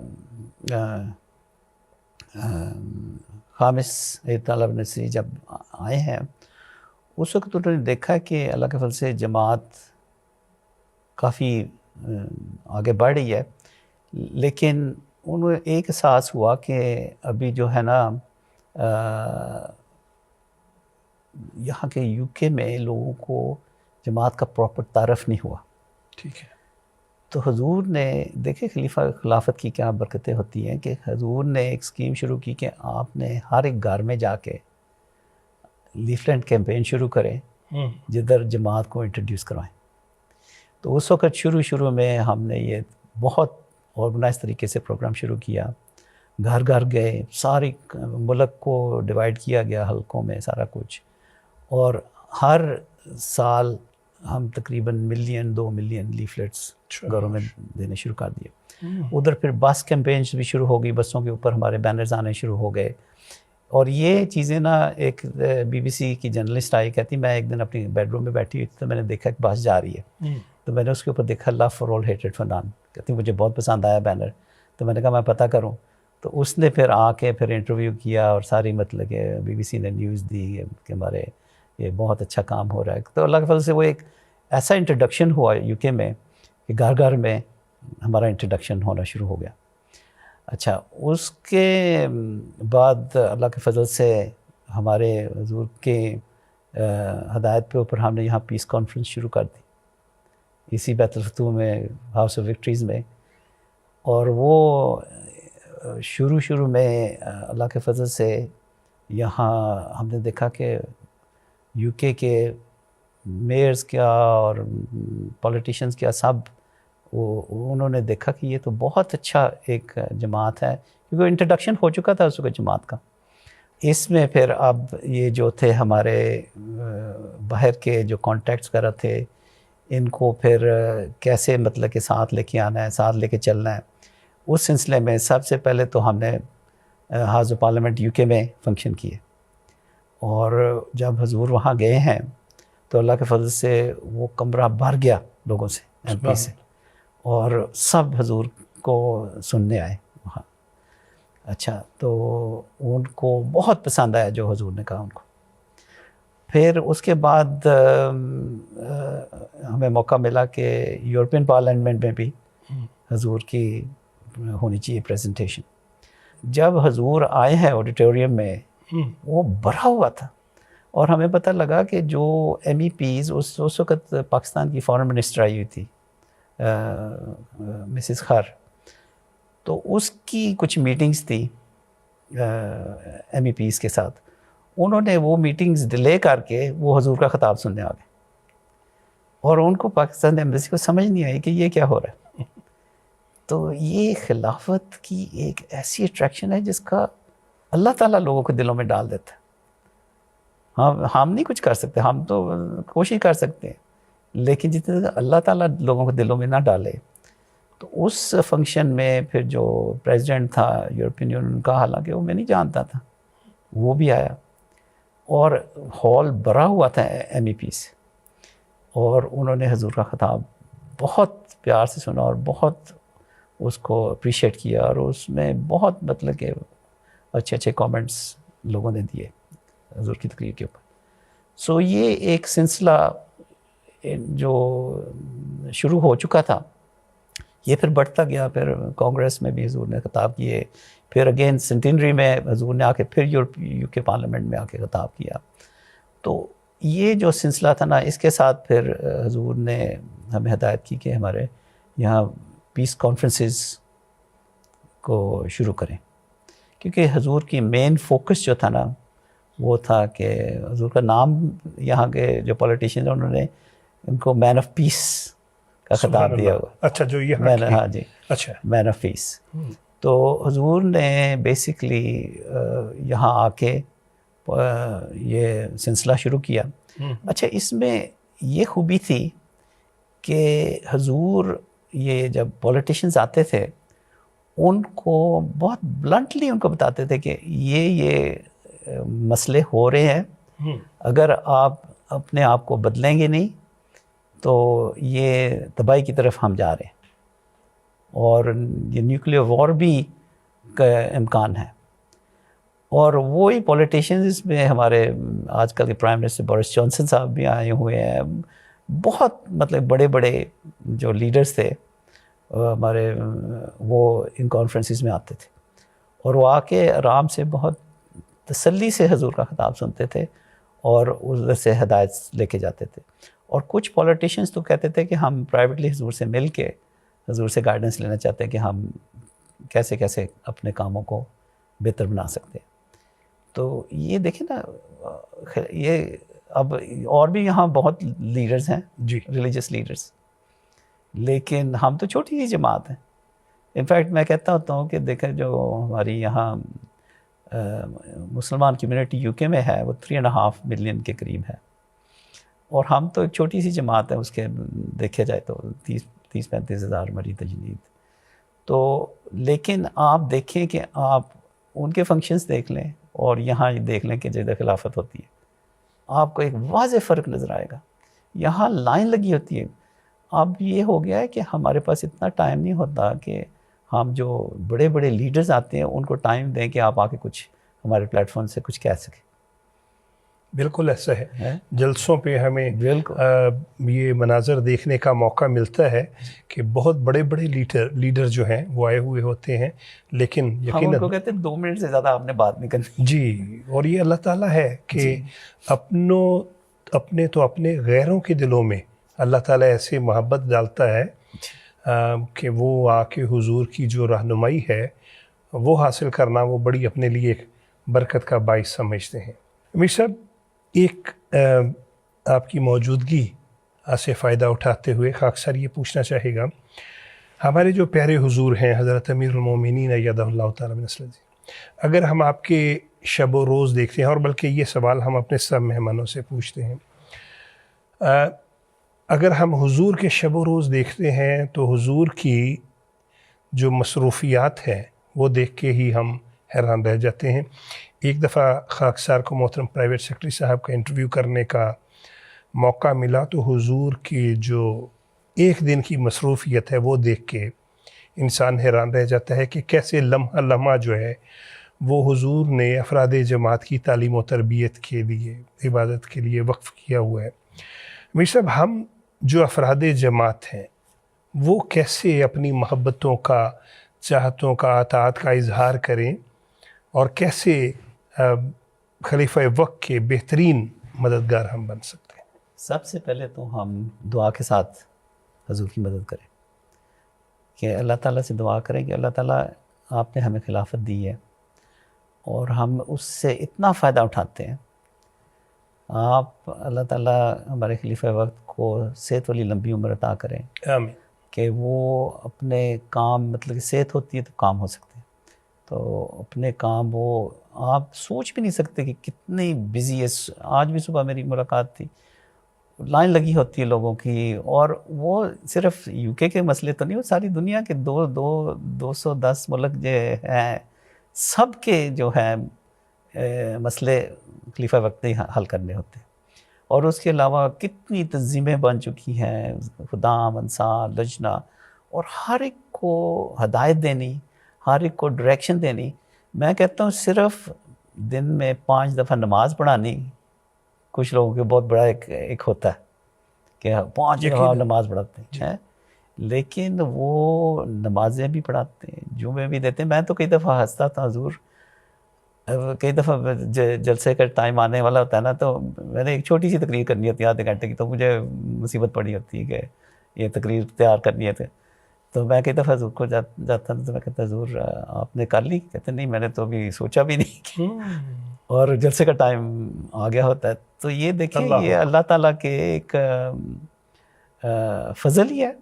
Speaker 3: خامس طالب نصری جب آئے ہیں, اس وقت انہوں نے دیکھا کہ اللہ کے فضل سے جماعت کافی آگے بڑھ رہی ہے, لیکن انہیں ایک احساس ہوا کہ ابھی جو ہے نا یہاں کے UK میں لوگوں کو جماعت کا پراپر تعارف نہیں ہوا.
Speaker 2: ٹھیک ہے.
Speaker 3: تو حضور نے دیکھے خلافت کی کیا برکتیں ہوتی ہیں کہ حضور نے ایک اسکیم شروع کی کہ آپ نے ہر ایک گھر میں جا کے لیفلٹ کیمپین شروع کریں جدھر جماعت کو انٹروڈیوس کروائیں. تو اس وقت شروع میں ہم نے یہ بہت آرگنائز طریقے سے پروگرام شروع کیا، گھر گھر گئے، سارے ملک کو ڈیوائیڈ کیا گیا حلقوں میں سارا کچھ، اور ہر سال ہم تقریباً 1-2 ملین لیفلیٹس گھروں میں دینے شروع کر دیے۔ ادھر پھر بس کیمپینز بھی شروع ہو گئی، بسوں کے اوپر ہمارے بینرز آنے شروع ہو گئے، اور یہ چیزیں نا ایک BBC کی جرنلسٹ آئی، کہتی میں ایک دن اپنی بیڈ روم میں بیٹھی ہوئی تھی تو میں نے دیکھا ایک بس جا رہی ہے، تو میں نے اس کے اوپر دیکھا لو فار آل ہیٹڈ فار نان، کہتی مجھے بہت پسند آیا بینر، تو میں نے کہا میں پتہ کروں، تو اس نے پھر آ کے پھر انٹرویو کیا اور ساری مطلب کہ BBC نے نیوز دی کہ ہمارے یہ بہت اچھا کام ہو رہا ہے۔ تو اللہ کے فضل سے وہ ایک ایسا انٹروڈکشن ہوا UK میں کہ گھر گھر میں ہمارا انٹروڈکشن ہونا شروع ہو گیا۔ اچھا، اس کے بعد اللہ کے فضل سے ہمارے حضور کے ہدایت پہ اوپر ہم نے یہاں پیس کانفرنس شروع کر دی، اسی بیت الفتوح میں، ہاؤس آف وکٹریز میں، اور وہ شروع میں اللہ کے فضل سے یہاں ہم نے دیکھا کہ UK کے میئرز کیا اور پولیٹیشینز کیا سب انہوں نے دیکھا کہ یہ تو بہت اچھا ایک جماعت ہے، کیونکہ انٹروڈکشن ہو چکا تھا اس وقت جماعت کا۔ اس میں پھر اب یہ جو تھے ہمارے باہر کے جو کانٹیکٹس کرا تھے، ان کو پھر کیسے مطلب کہ ساتھ لے کے آنا ہے، ساتھ لے کے چلنا ہے، اس سلسلے میں سب سے پہلے تو ہم نے ہاؤس آف پارلیمنٹ UK میں فنکشن کیے، اور جب حضور وہاں گئے ہیں تو اللہ کے فضل سے وہ کمرہ بھر گیا لوگوں سے، MP سے، اور سب حضور کو سننے آئے وہاں۔ اچھا، تو ان کو بہت پسند آیا جو حضور نے کہا ان کو۔ پھر اس کے بعد ہمیں موقع ملا کہ یورپین پارلیمنٹ میں بھی حضور کی ہونی چاہیے پریزنٹیشن۔ جب حضور آئے ہیں آڈیٹوریم میں، وہ بھرا ہوا تھا، اور ہمیں پتہ لگا کہ جو MEPs اس وقت پاکستان کی فارن منسٹر آئی ہوئی تھی مسز خر، تو اس کی کچھ میٹنگز تھی MEPs کے ساتھ، انہوں نے وہ میٹنگز ڈیلے کر کے وہ حضور کا خطاب سننے آ گئے، اور ان کو پاکستان ایمبیسی کو سمجھ نہیں آئی کہ یہ کیا ہو رہا ہے۔ تو یہ خلافت کی ایک ایسی اٹریکشن ہے جس کا اللہ تعالیٰ لوگوں کے دلوں میں ڈال دیتا ہے۔ ہم نہیں کچھ کر سکتے، ہم تو کوشش کر سکتے ہیں، لیکن جتنے تک اللہ تعالیٰ لوگوں کے دلوں میں نہ ڈالے۔ تو اس فنکشن میں پھر جو پریزیڈنٹ تھا یورپین یونین کا، حالانکہ وہ میں نہیں جانتا تھا، وہ بھی آیا، اور ہال بھرا ہوا تھا MEP سے، اور انہوں نے حضور کا خطاب بہت پیار سے سنا اور بہت اس کو اپریشیٹ کیا، اور اس میں بہت مطلب کہ اچھے کامنٹس لوگوں نے دیے حضور کی تقریر کے اوپر۔ سو یہ ایک سلسلہ جو شروع ہو چکا تھا، یہ پھر بڑھتا گیا، پھر کانگریس میں بھی حضور نے خطاب کیے، پھر اگین سینٹینری میں حضور نے آ کے پھر UK پارلیمنٹ میں آ کے خطاب کیا۔ تو یہ جو سلسلہ تھا نا، اس کے ساتھ پھر حضور نے ہمیں ہدایت کی کہ ہمارے یہاں پیس کانفرنسز کو شروع کریں، کیونکہ حضور کی مین فوکس جو تھا نا وہ تھا کہ حضور کا نام یہاں کے جو پولیٹیشین انہوں نے ان کو مین آف پیس کا خطاب دیا ہوا۔
Speaker 2: اچھا، جو یہ
Speaker 3: ہاں جی،
Speaker 2: اچھا،
Speaker 3: مین آف پیس۔ تو حضور نے بیسکلی یہاں آ کے یہ سلسلہ شروع کیا۔ اچھا، اس میں یہ خوبی تھی کہ حضور یہ جب پولیٹیشنز آتے تھے ان کو بہت بلنٹلی ان کو بتاتے تھے کہ یہ مسئلے ہو رہے ہیں، اگر آپ اپنے آپ کو بدلیں گے نہیں تو یہ تباہی کی طرف ہم جا رہے ہیں، اور یہ نیوکلیئر وار بھی کا امکان ہے۔ اور وہی پولیٹیشنز، اس میں ہمارے آج کل کے پرائم منسٹر بورس جانسن صاحب بھی آئے ہوئے ہیں، بہت مطلب بڑے بڑے جو لیڈرز تھے ہمارے، وہ ان کانفرنسز میں آتے تھے، اور وہ آ کے آرام سے بہت تسلی سے حضور کا خطاب سنتے تھے اور ادھر سے ہدایت لے کے جاتے تھے۔ اور کچھ پولیٹیشنز تو کہتے تھے کہ ہم پرائیویٹلی حضور سے مل کے حضور سے گائیڈنس لینا چاہتے ہیں کہ ہم کیسے کیسے اپنے کاموں کو بہتر بنا سکتے ہیں۔ تو یہ دیکھیں نا، یہ اب اور بھی یہاں بہت لیڈرز ہیں،
Speaker 2: جی،
Speaker 3: ریلیجس لیڈرز، لیکن ہم تو چھوٹی سی جماعت ہیں. انفیکٹ میں کہتا ہوتا ہوں کہ دیکھیں جو ہماری یہاں مسلمان کمیونٹی یو کے میں ہے وہ 3.5 ملین کے قریب ہے, اور ہم تو ایک چھوٹی سی جماعت ہے, اس کے دیکھے جائے تو 30-35 ہزار ہماری تجنید. تو لیکن آپ دیکھیں کہ آپ ان کے فنکشنز دیکھ لیں اور یہاں یہ دیکھ لیں کہ جدہ خلافت ہوتی ہے, آپ کو ایک واضح فرق نظر آئے گا. یہاں لائن لگی ہوتی ہے. اب یہ ہو گیا ہے کہ ہمارے پاس اتنا ٹائم نہیں ہوتا کہ ہم جو بڑے بڑے لیڈرز آتے ہیں ان کو ٹائم دیں کہ آپ آ کے کچھ ہمارے پلیٹ فارم سے کچھ کہہ سکیں.
Speaker 2: بالکل ایسا ہے, جلسوں پہ ہمیں
Speaker 3: بالکل
Speaker 2: یہ مناظر دیکھنے کا موقع ملتا ہے کہ بہت بڑے بڑے لیڈر جو ہیں وہ آئے ہوئے ہوتے ہیں, لیکن
Speaker 3: ہم ان
Speaker 2: یقیناً
Speaker 3: کو کہتے ہیں 2 منٹ سے زیادہ آپ نے بات نہیں کرنی.
Speaker 2: جی, اور یہ اللہ تعالیٰ ہے کہ اپنے غیروں کے دلوں میں اللہ تعالیٰ ایسے محبت ڈالتا ہے کہ وہ آ کے حضور کی جو رہنمائی ہے وہ حاصل کرنا وہ بڑی اپنے لیے ایک برکت کا باعث سمجھتے ہیں. امیر صاحب, ایک آپ کی موجودگی سے فائدہ اٹھاتے ہوئے خاک سر یہ پوچھنا چاہے گا, ہمارے جو پیارے حضور ہیں حضرت امیر المومنین ایدہ اللہ تعالیٰ بنصرہ جی, اگر ہم آپ کے شب و روز دیکھتے ہیں, اور بلکہ یہ سوال ہم اپنے سب مہمانوں سے پوچھتے ہیں, اگر ہم حضور کے شب و روز دیکھتے ہیں تو حضور کی جو مصروفیات ہیں وہ دیکھ کے ہی ہم حیران رہ جاتے ہیں. ایک دفعہ خاکسار کو محترم پرائیویٹ سیکرٹری صاحب کا انٹرویو کرنے کا موقع ملا تو حضور کی جو ایک دن کی مصروفیت ہے وہ دیکھ کے انسان حیران رہ جاتا ہے کہ کیسے لمحہ لمحہ جو ہے وہ حضور نے افراد جماعت کی تعلیم و تربیت کے لیے, عبادت کے لیے وقف کیا ہوا ہے. میر صاحب, ہم جو افراد جماعت ہیں وہ کیسے اپنی محبتوں کا, چاہتوں کا, اطاعت کا اظہار کریں, اور کیسے خلیفہ وقت کے بہترین مددگار ہم بن سکتے ہیں؟
Speaker 3: سب سے پہلے تو ہم دعا کے ساتھ حضور کی مدد کریں, کہ اللہ تعالیٰ سے دعا کریں کہ اللہ تعالیٰ آپ نے ہمیں خلافت دی ہے اور ہم اس سے اتنا فائدہ اٹھاتے ہیں. آپ اللہ تعالیٰ ہمارے خلیفہ وقت کو صحت والی لمبی عمر عطا کریں,
Speaker 2: آمین.
Speaker 3: کہ وہ اپنے کام, مطلب کہ صحت ہوتی ہے تو کام ہو سکتے ہیں, تو اپنے کام وہ آپ سوچ بھی نہیں سکتے کہ کتنی بزی ہے. آج بھی صبح میری ملاقات تھی, لائن لگی ہوتی ہے لوگوں کی, اور وہ صرف یو کے مسئلے تو نہیں, وہ ساری دنیا کے 210 ملک جو ہیں سب کے جو ہیں مسئلے خلیفہ وقت ہی حل کرنے ہوتے ہیں. اور اس کے علاوہ کتنی تنظیمیں بن چکی ہیں, خدام, انصار, لجنہ, اور ہر ایک کو ہدایت دینی, ہر ایک کو ڈائریکشن دینی. میں کہتا ہوں صرف دن میں 5 دفعہ نماز پڑھانی کچھ لوگوں کے بہت بڑا ایک ہوتا ہے کہ 5 دفعہ نماز پڑھاتے ہیں, لیکن وہ نمازیں بھی پڑھاتے ہیں, جمعے بھی دیتے ہیں. میں تو کئی دفعہ ہنستا تھا, حضور کئی دفعہ جلسے کا ٹائم آنے والا ہوتا ہے نا, تو میں نے ایک چھوٹی سی تقریر کرنی ہوتی ہے آدھے گھنٹے کی, تو مجھے مصیبت پڑی ہوتی ہے کہ یہ تقریر تیار کرنی ہے. تو میں کئی دفعہ حضور کو جاتا تھا, تو میں کہتا حضور آپ نے کر لی؟ کہتے نہیں میں نے تو ابھی سوچا بھی نہیں, اور جلسے کا ٹائم آ گیا ہوتا ہے. تو یہ دیکھیں یہ اللہ تعالیٰ کے ایک فضل ہی ہے.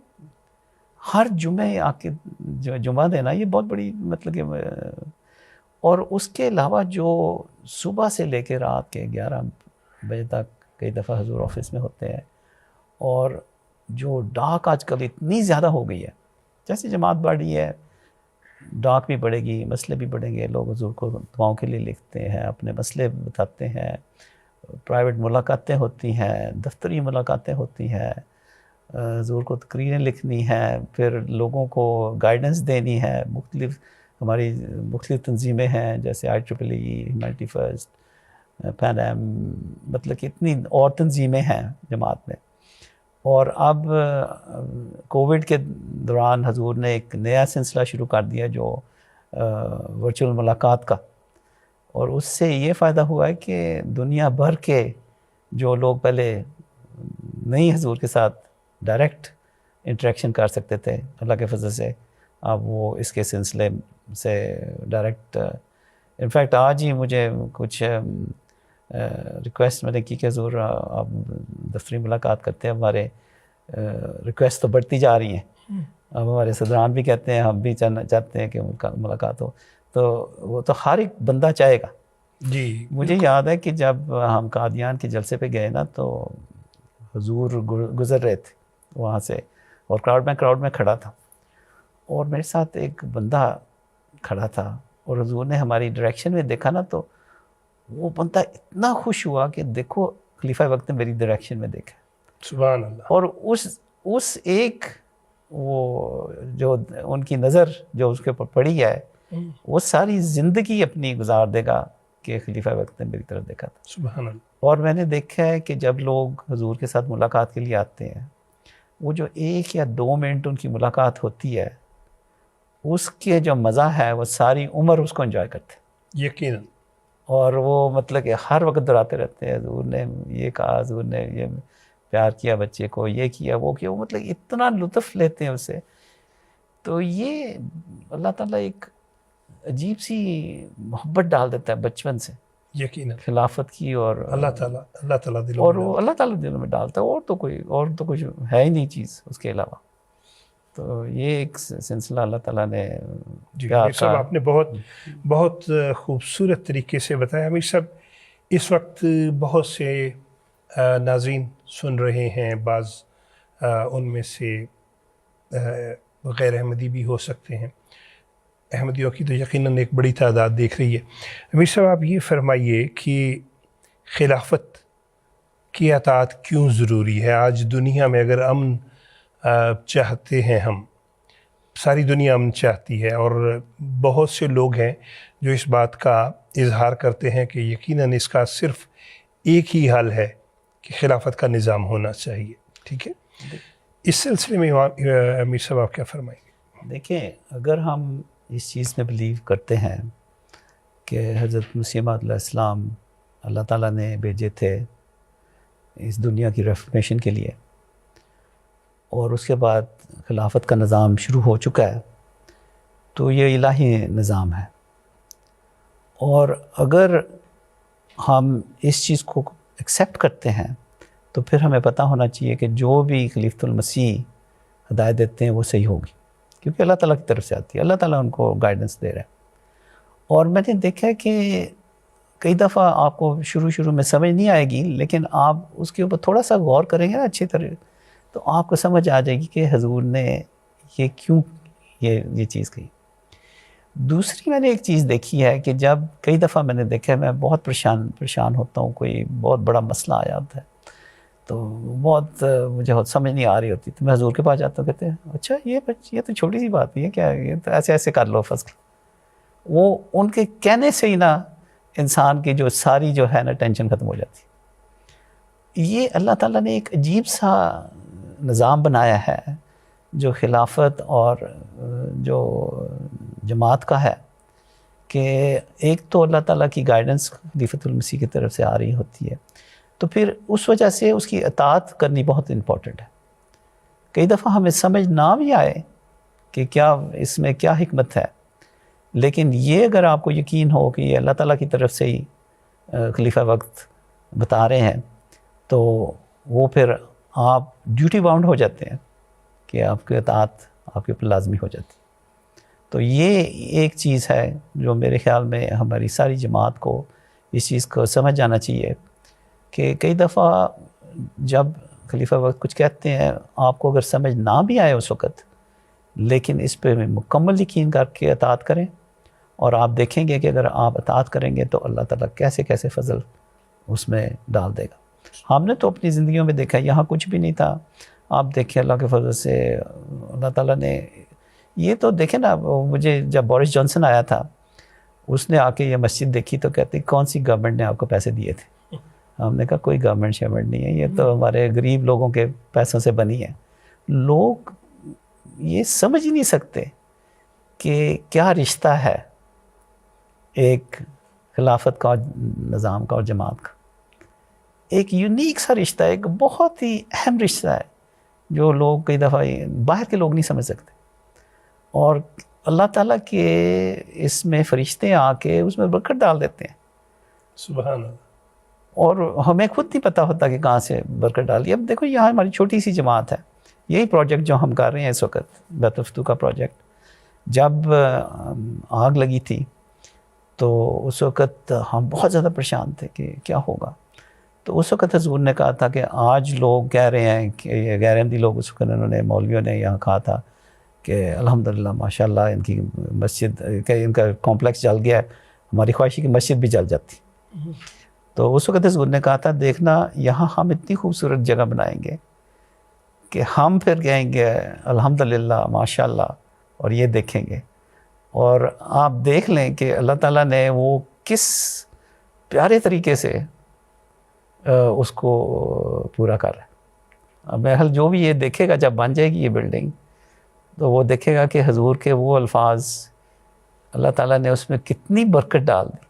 Speaker 3: ہر جمعے آ کے جو جمعہ دینا یہ بہت بڑی مطلب کہ, اور اس کے علاوہ جو صبح سے لے کے رات کے 11 بجے تک کئی دفعہ حضور آفس میں ہوتے ہیں, اور جو ڈاک آج کل اتنی زیادہ ہو گئی ہے, جیسے جماعت بڑھ رہی ہے ڈاک بھی بڑھے گی, مسئلے بھی بڑھیں گے, لوگ حضور کو دعاؤں کے لیے لکھتے ہیں, اپنے مسئلے بتاتے ہیں, پرائیویٹ ملاقاتیں ہوتی ہیں, دفتری ملاقاتیں ہوتی ہیں, حضور کو تقریریں لکھنی ہیں, پھر لوگوں کو گائیڈنس دینی ہے. ہماری مختلف تنظیمیں ہیں جیسے IEEE, ہیومینٹی فرسٹ, پین ایم, مطلب کہ اتنی اور تنظیمیں ہیں جماعت میں. اور اب کووڈ کے دوران حضور نے ایک نیا سلسلہ شروع کر دیا جو ورچوئل ملاقات کا, اور اس سے یہ فائدہ ہوا ہے کہ دنیا بھر کے جو لوگ پہلے نہیں حضور کے ساتھ ڈائریکٹ انٹریکشن کر سکتے تھے, اللہ کے فضل سے اب وہ اس کے سلسلے سے ڈائریکٹ, انفیکٹ آج ہی مجھے کچھ ریکویسٹ میں نے کی کہ حضور آپ دفتری ملاقات کرتے ہیں, ہمارے ریکویسٹ تو بڑھتی جا رہی ہیں. اب ہمارے صدران بھی کہتے ہیں ہم بھی چاہتے ہیں کہ ملاقات ہو, تو وہ تو ہر ایک بندہ چاہے گا.
Speaker 2: جی
Speaker 3: مجھے یاد ہے کہ جب ہم قادیان کے جلسے پہ گئے نا تو حضور گزر رہے تھے وہاں سے, اور کراؤڈ میں کھڑا تھا, اور میرے ساتھ ایک بندہ کھڑا تھا, اور حضور نے ہماری ڈائریکشن میں دیکھا نا تو وہ بندہ اتنا خوش ہوا کہ دیکھو خلیفہ وقت نے میری ڈائریکشن میں دیکھا.
Speaker 2: سبحان اللہ.
Speaker 3: اور اس ایک وہ جو ان کی نظر جو اس کے اوپر پڑی ہے وہ ساری زندگی اپنی گزار دے گا کہ خلیفہ وقت نے میری طرف دیکھا تھا.
Speaker 2: سبحان اللہ.
Speaker 3: اور میں نے دیکھا ہے کہ جب لوگ حضور کے ساتھ ملاقات کے لیے آتے ہیں, وہ جو 1 یا 2 منٹ ان کی ملاقات ہوتی ہے, اس کے جو مزہ ہے وہ ساری عمر اس کو انجوائے کرتے ہیں.
Speaker 2: یقیناً.
Speaker 3: اور وہ مطلب کہ ہر وقت دہراتے رہتے ہیں حضور نے یہ کہا, حضور نے یہ پیار کیا بچے کو, یہ کیا وہ کیا, وہ مطلب اتنا لطف لیتے ہیں اسے. تو یہ اللہ تعالیٰ ایک عجیب سی محبت ڈال دیتا ہے بچپن سے
Speaker 2: یقیناً
Speaker 3: خلافت کی, اور
Speaker 2: اللہ تعالیٰ دلوں
Speaker 3: اور
Speaker 2: میں
Speaker 3: وہ اللہ تعالیٰ دلوں میں ڈالتا ہے, اور تو کچھ ہے ہی نہیں چیز اس کے علاوہ. تو یہ ایک سلسلہ اللہ تعالیٰ نے
Speaker 2: جی
Speaker 3: پیار
Speaker 2: امیر صاحب
Speaker 3: کا.
Speaker 2: آپ نے بہت خوبصورت طریقے سے بتایا. امیر صاحب اس وقت بہت سے ناظرین سن رہے ہیں, بعض ان میں سے غیر احمدی بھی ہو سکتے ہیں, احمدیوں کی تو یقیناً ایک بڑی تعداد دیکھ رہی ہے. امیر صاحب آپ یہ فرمائیے کہ خلافت کی اطاعت کیوں ضروری ہے؟ آج دنیا میں اگر امن چاہتے ہیں ہم, ساری دنیا امن چاہتی ہے, اور بہت سے لوگ ہیں جو اس بات کا اظہار کرتے ہیں کہ یقیناً اس کا صرف ایک ہی حل ہے کہ خلافت کا نظام ہونا چاہیے. ٹھیک ہے, اس سلسلے میں امیر صاحب آپ کیا فرمائیں گے؟
Speaker 3: دیکھیں, اگر ہم اس چیز میں بلیو کرتے ہیں کہ حضرت مسیح موعود علیہ السلام اللہ تعالیٰ نے بھیجے تھے اس دنیا کی ریفارمیشن کے لیے, اور اس کے بعد خلافت کا نظام شروع ہو چکا ہے, تو یہ الہی نظام ہے. اور اگر ہم اس چیز کو ایکسیپٹ کرتے ہیں تو پھر ہمیں پتہ ہونا چاہیے کہ جو بھی خلیفۃ المسیح ہدایت دیتے ہیں وہ صحیح ہوگی, کیونکہ اللہ تعالیٰ کی طرف سے آتی ہے, اللہ تعالیٰ ان کو گائیڈنس دے رہا ہے. اور میں نے دیکھا ہے کہ کئی دفعہ آپ کو شروع میں سمجھ نہیں آئے گی, لیکن آپ اس کے اوپر تھوڑا سا غور کریں گے نا اچھی طرح, تو آپ کو سمجھ آ جائے گی کہ حضور نے یہ کیوں یہ چیز کہی. دوسری میں نے ایک چیز دیکھی ہے کہ جب کئی دفعہ میں نے دیکھا ہے, میں بہت پریشان ہوتا ہوں, کوئی بہت بڑا مسئلہ آ جاتا ہے تو بہت مجھے سمجھ نہیں آ رہی ہوتی, تو میں حضور کے پاس جاتا ہوں, کہتے ہیں اچھا یہ تو چھوٹی سی بات نہیں ہے کیا, یہ تو ایسے کر لو فصل. وہ ان کے کہنے سے ہی نا انسان کی جو ساری جو ہے نا ٹینشن ختم ہو جاتی. یہ اللہ تعالیٰ نے ایک عجیب سا نظام بنایا ہے جو خلافت اور جو جماعت کا ہے, کہ ایک تو اللہ تعالیٰ کی گائیڈنس خلیفۃ المسیح کی طرف سے آ رہی ہوتی ہے, تو پھر اس وجہ سے اس کی اطاعت کرنی بہت امپورٹنٹ ہے. کئی دفعہ ہمیں سمجھ نہ بھی آئے کہ کیا اس میں کیا حکمت ہے, لیکن یہ اگر آپ کو یقین ہو کہ یہ اللہ تعالیٰ کی طرف سے ہی خلیفہ وقت بتا رہے ہیں, تو وہ پھر آپ ڈیوٹی باؤنڈ ہو جاتے ہیں کہ آپ کی اطاعت آپ کے اوپر لازمی ہو جاتی. تو یہ ایک چیز ہے جو میرے خیال میں ہماری ساری جماعت کو اس چیز کو سمجھ جانا چاہیے کہ کئی دفعہ جب خلیفہ وقت کچھ کہتے ہیں, آپ کو اگر سمجھ نہ بھی آئے اس وقت, لیکن اس پہ مکمل یقین کر کے اطاعت کریں, اور آپ دیکھیں گے کہ اگر آپ اطاعت کریں گے تو اللہ تعالیٰ کیسے فضل اس میں ڈال دے گا. ہم نے تو اپنی زندگیوں میں دیکھا, یہاں کچھ بھی نہیں تھا, آپ دیکھیں اللہ کے فضل سے اللہ تعالیٰ نے یہ تو دیکھیں نا. مجھے جب بورس جانسن آیا تھا, اس نے آ کے یہ مسجد دیکھی تو کہتے کون سی گورنمنٹ نے آپ کو پیسے دیے تھے؟ ہم نے کہا کوئی گورنمنٹ شیورنٹ نہیں ہے, یہ تو ہمارے غریب لوگوں کے پیسوں سے بنی ہے. لوگ یہ سمجھ ہی نہیں سکتے کہ کیا رشتہ ہے ایک خلافت کا, نظام کا اور جماعت کا. ایک یونیک سا رشتہ ہے, ایک بہت ہی اہم رشتہ ہے جو لوگ کئی دفعہ باہر کے لوگ نہیں سمجھ سکتے. اور اللہ تعالیٰ کے اس میں فرشتے آ کے اس میں برکت ڈال دیتے ہیں.
Speaker 2: سبحان اللہ.
Speaker 3: اور ہمیں خود نہیں پتہ ہوتا کہ کہاں سے برکت ڈالی. اب دیکھو یہاں ہماری چھوٹی سی جماعت ہے, یہی پروجیکٹ جو ہم کر رہے ہیں اس وقت، بیت الفتوح کا پروجیکٹ، جب آگ لگی تھی تو اس وقت ہم بہت زیادہ پریشان تھے کہ کیا ہوگا. تو اس وقت حضور نے کہا تھا کہ آج لوگ کہہ رہے ہیں کہ یہ غیر احمدی لوگ، اس وقت انہوں نے مولویوں نے یہاں کہا تھا کہ الحمدللہ ماشاءاللہ ان کی مسجد کہ ان کا کمپلیکس جل گیا ہے، ہماری خواہش ہے کہ مسجد بھی جل جاتی. تو اس وقت حضور نے کہا تھا دیکھنا یہاں ہم اتنی خوبصورت جگہ بنائیں گے کہ ہم پھر کہیں گے الحمدللہ ماشاءاللہ اور یہ دیکھیں گے. اور آپ دیکھ لیں کہ اللہ تعالیٰ نے وہ کس پیارے طریقے سے اس کو پورا کر رہا ہے. اب بہرحال جو بھی یہ دیکھے گا جب بن جائے گی یہ بلڈنگ، تو وہ دیکھے گا کہ حضور کے وہ الفاظ اللہ تعالیٰ نے اس میں کتنی برکت ڈال دی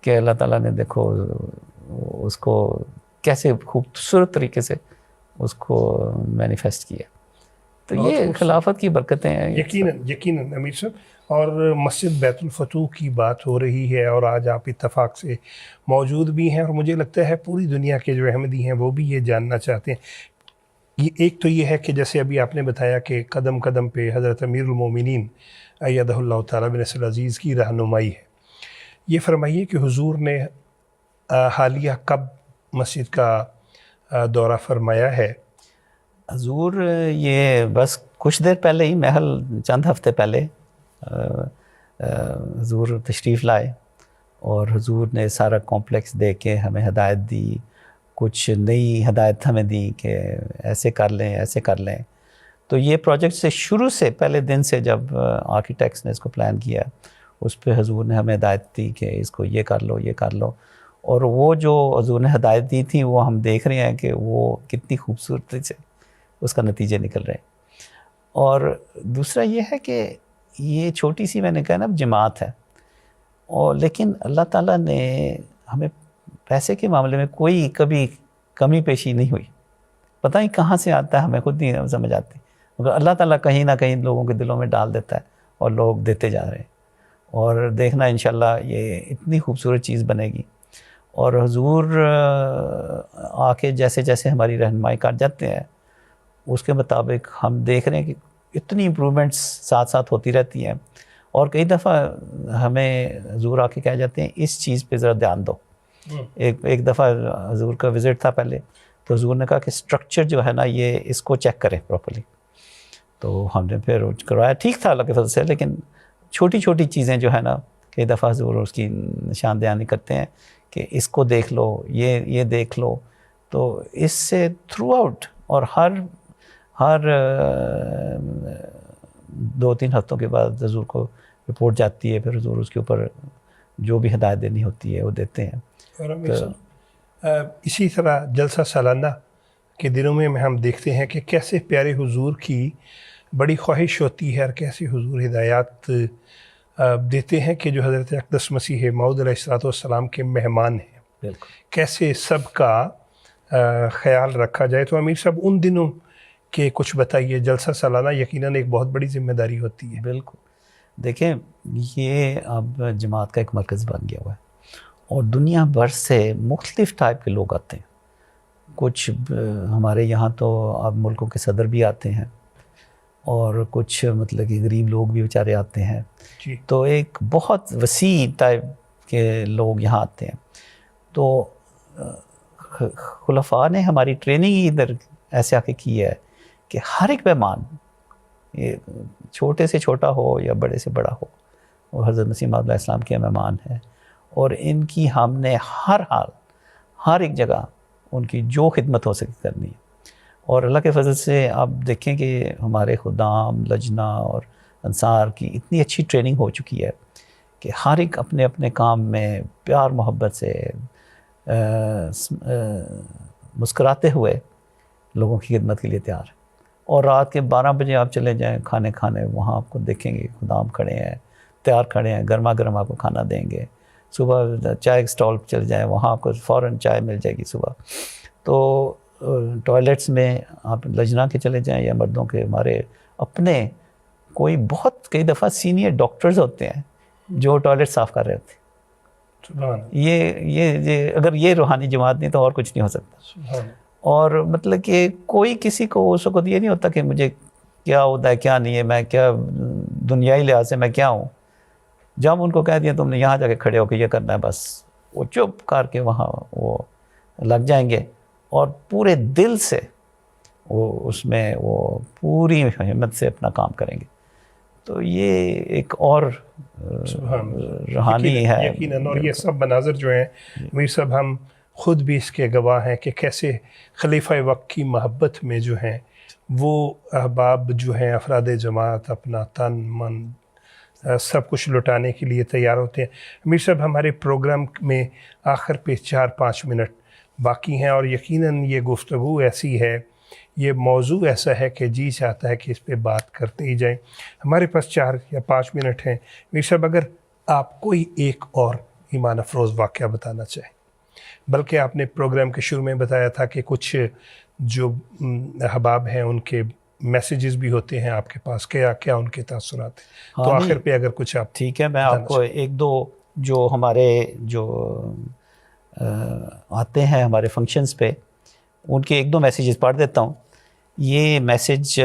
Speaker 3: کہ اللہ تعالیٰ نے دیکھو اس کو کیسے خوبصورت طریقے سے اس کو مینیفیسٹ کیا. تو یہ خلافت کی برکتیں ہیں.
Speaker 2: یقیناً امیر صاحب. اور مسجد بیت الفتوح کی بات ہو رہی ہے اور آج آپ اتفاق سے موجود بھی ہیں، اور مجھے لگتا ہے پوری دنیا کے جو احمدی ہیں وہ بھی یہ جاننا چاہتے ہیں. یہ ایک تو یہ ہے کہ جیسے ابھی آپ نے بتایا کہ قدم قدم پہ حضرت امیر المومنین ایدہ اللہ تعالیٰ بن نصر العزیز کی رہنمائی ہے. یہ فرمائیے کہ حضور نے حالیہ کب مسجد کا دورہ فرمایا ہے؟
Speaker 3: حضور یہ بس کچھ دیر پہلے ہی، محل چند ہفتے پہلے حضور تشریف لائے اور حضور نے سارا کمپلیکس دیکھ کے ہمیں ہدایت دی، کچھ نئی ہدایت ہمیں دی کہ ایسے کر لیں ایسے کر لیں. تو یہ پروجیکٹ سے شروع سے پہلے دن سے جب آرکیٹیکٹس نے اس کو پلان کیا اس پہ حضور نے ہمیں ہدایت دی کہ اس کو یہ کر لو یہ کر لو. اور وہ جو حضور نے ہدایت دی تھی وہ ہم دیکھ رہے ہیں کہ وہ کتنی خوبصورتی سے اس کا نتیجے نکل رہے ہیں. اور دوسرا یہ ہے کہ یہ چھوٹی سی میں نے کہا نا جماعت ہے، اور لیکن اللہ تعالیٰ نے ہمیں پیسے کے معاملے میں کوئی کبھی کمی پیشی نہیں ہوئی. پتہ نہیں کہاں سے آتا ہے، ہمیں خود نہیں سمجھ آتی، مگر اللہ تعالیٰ کہیں نہ کہیں لوگوں کے دلوں میں ڈال دیتا ہے اور لوگ دیتے جا رہے ہیں. اور دیکھنا انشاءاللہ یہ اتنی خوبصورت چیز بنے گی. اور حضور آ کے جیسے جیسے ہماری رہنمائی کر جاتے ہیں اس کے مطابق ہم دیکھ رہے ہیں کہ اتنی امپرومنٹس ساتھ ساتھ ہوتی رہتی ہیں. اور کئی دفعہ ہمیں حضور آ کے کہہ جاتے ہیں اس چیز پہ ذرا دھیان دو. ایک دفعہ حضور کا وزٹ تھا پہلے، تو حضور نے کہا کہ سٹرکچر جو ہے نا یہ اس کو چیک کریں پراپرلی. تو ہم نے پھر کروایا، ٹھیک تھا اللہ کے فضل سے، لیکن چھوٹی چھوٹی چیزیں جو ہے نا کئی دفعہ حضور اس کی نشان دہانی کرتے ہیں کہ اس کو دیکھ لو یہ دیکھ لو. تو اس سے تھرو آؤٹ اور ہر 2-3 ہفتوں کے بعد حضور کو رپورٹ جاتی ہے، پھر حضور اس کے اوپر جو بھی ہدایت دینی ہوتی ہے وہ دیتے ہیں.
Speaker 2: اسی طرح جلسہ سالانہ کے دنوں میں ہم دیکھتے ہیں کہ کیسے پیارے حضور کی بڑی خواہش ہوتی ہے اور کیسے حضور ہدایات دیتے ہیں کہ جو حضرت اقدس مسیح موعود علیہ السلام کے مہمان ہیں.
Speaker 3: بالکل.
Speaker 2: کیسے سب کا خیال رکھا جائے. تو امیر صاحب ان دنوں کہ کچھ بتائیے. جلسہ سالانہ یقیناً ایک بہت بڑی ذمہ داری ہوتی ہے.
Speaker 3: بالکل. دیکھیں یہ اب جماعت کا ایک مرکز بن گیا ہوا ہے اور دنیا بھر سے مختلف ٹائپ کے لوگ آتے ہیں. کچھ ہمارے یہاں تو اب ملکوں کے صدر بھی آتے ہیں اور کچھ مطلب کہ غریب لوگ بھی بیچارے آتے ہیں.
Speaker 2: جی.
Speaker 3: تو ایک بہت وسیع ٹائپ کے لوگ یہاں آتے ہیں. تو خلفاء نے ہماری ٹریننگ ہی ادھر ایسے آ کے کی ہے کہ ہر ایک مہمان، یہ چھوٹے سے چھوٹا ہو یا بڑے سے بڑا ہو، وہ حضرت مسیح موعود علیہ السلام کے مہمان ہیں. اور ان کی ہم نے ہر حال ہر ایک جگہ ان کی جو خدمت ہو سکے کرنی ہے. اور اللہ کے فضل سے آپ دیکھیں کہ ہمارے خدام لجنہ اور انصار کی اتنی اچھی ٹریننگ ہو چکی ہے کہ ہر ایک اپنے اپنے کام میں پیار محبت سے مسکراتے ہوئے لوگوں کی خدمت کے لیے تیار ہے. اور رات کے 12 بجے آپ چلے جائیں کھانے وہاں آپ کو دیکھیں گے خدام کھڑے ہیں، تیار کھڑے ہیں، گرما گرم آپ کو کھانا دیں گے. صبح چائے اسٹال پہ چلے جائیں وہاں آپ کو فوراً چائے مل جائے گی صبح. تو ٹوائلٹس میں آپ لجنا کے چلے جائیں یا مردوں کے، ہمارے اپنے کوئی بہت کئی دفعہ سینئر ڈاکٹرز ہوتے ہیں جو ٹوائلٹ صاف کر رہے ہوتے ہیں. یہ اگر یہ روحانی جماعت نہیں تو اور کچھ نہیں ہو سکتا. اور مطلب کہ کوئی کسی کو اس وقت یہ نہیں ہوتا کہ مجھے کیا ہوتا ہے کیا نہیں ہے، میں کیا دنیائی لحاظ سے میں کیا ہوں. جب ان کو کہہ دیا تم نے یہاں جا کے کھڑے ہو کے یہ کرنا ہے، بس وہ چپ کر کے وہاں وہ لگ جائیں گے اور پورے دل سے وہ اس میں وہ پوری ہمت سے اپنا کام کریں گے. تو یہ ایک اور روحانی ہے
Speaker 2: یقیناً. اور یہ سب مناظر جو ہیں میر صاحب، ہم خود بھی اس کے گواہ ہیں کہ کیسے خلیفہ وقت کی محبت میں جو ہیں وہ احباب جو ہیں افراد جماعت اپنا تن من سب کچھ لٹانے کے لیے تیار ہوتے ہیں. میر صاحب، ہمارے پروگرام میں آخر پہ 4-5 منٹ باقی ہیں اور یقیناً یہ گفتگو ایسی ہے، یہ موضوع ایسا ہے کہ جی چاہتا ہے کہ اس پہ بات کرتے ہی جائیں. ہمارے پاس 4 یا 5 منٹ ہیں. میر صاحب، اگر آپ کوئی ایک اور ایمان افروز واقعہ بتانا چاہیں، بلکہ آپ نے پروگرام کے شروع میں بتایا تھا کہ کچھ جو احباب ہیں ان کے میسیجز بھی ہوتے ہیں آپ کے پاس، کیا ان کے تاثرات ہیں، تو آخر پہ اگر کچھ آپ
Speaker 3: ٹھیک ہے، میں آپ کو ایک دو جو ہمارے جو آتے ہیں ہمارے فنکشنز پہ ان کے ایک دو میسیجز پڑھ دیتا ہوں. یہ میسیج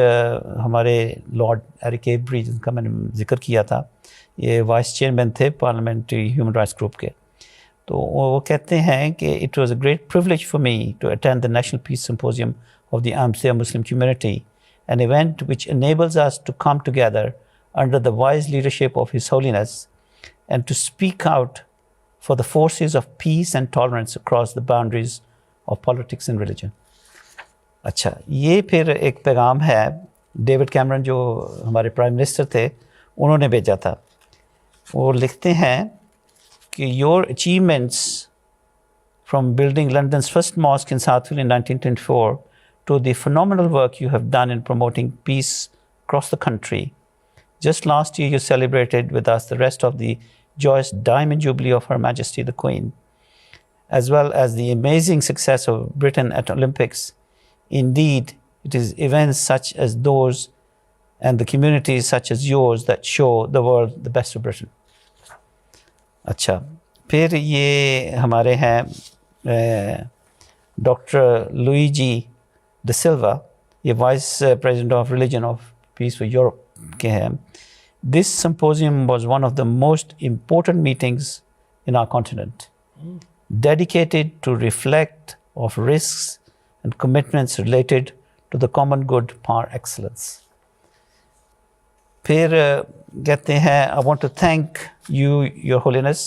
Speaker 3: ہمارے لارڈ ایرک ایوری جن کا میں نے ذکر کیا تھا، یہ وائس چیئرمین تھے پارلیمنٹری ہیومن رائٹس گروپ کے. تو وہ کہتے ہیں کہ it was a great privilege for me to attend the national peace symposium of the Ahmadiyya Muslim community, an event which enables us to come together under the wise leadership of His Holiness and to speak out for the forces of peace and tolerance across the boundaries of politics and religion. اچھا، یہ پھر ایک پیغام ہے David کیمرن جو ہمارے prime minister تھے انہوں نے بھیجا تھا. وہ لکھتے ہیں کہ your achievements from building London's first mosque in Southfield in 1924 to the phenomenal work you have done in promoting peace across the country. Just last year you celebrated with us the rest of the joyous Diamond Jubilee of Her Majesty the Queen, as well as the amazing success of Britain at Olympics. Indeed, it is events such as those and the communities such as yours that show the world the best of Britain. اچھا، پھر یہ ہمارے ہیں doctor لوئی جی D Silva, یہ vice president of religion of peace for Europe کے ہیں. This symposium was one of the most important meetings in our continent, dedicated to reflect of risks and commitments related to the common good for excellence. پھر کہتے ہیں I want to thank you, Your Holiness,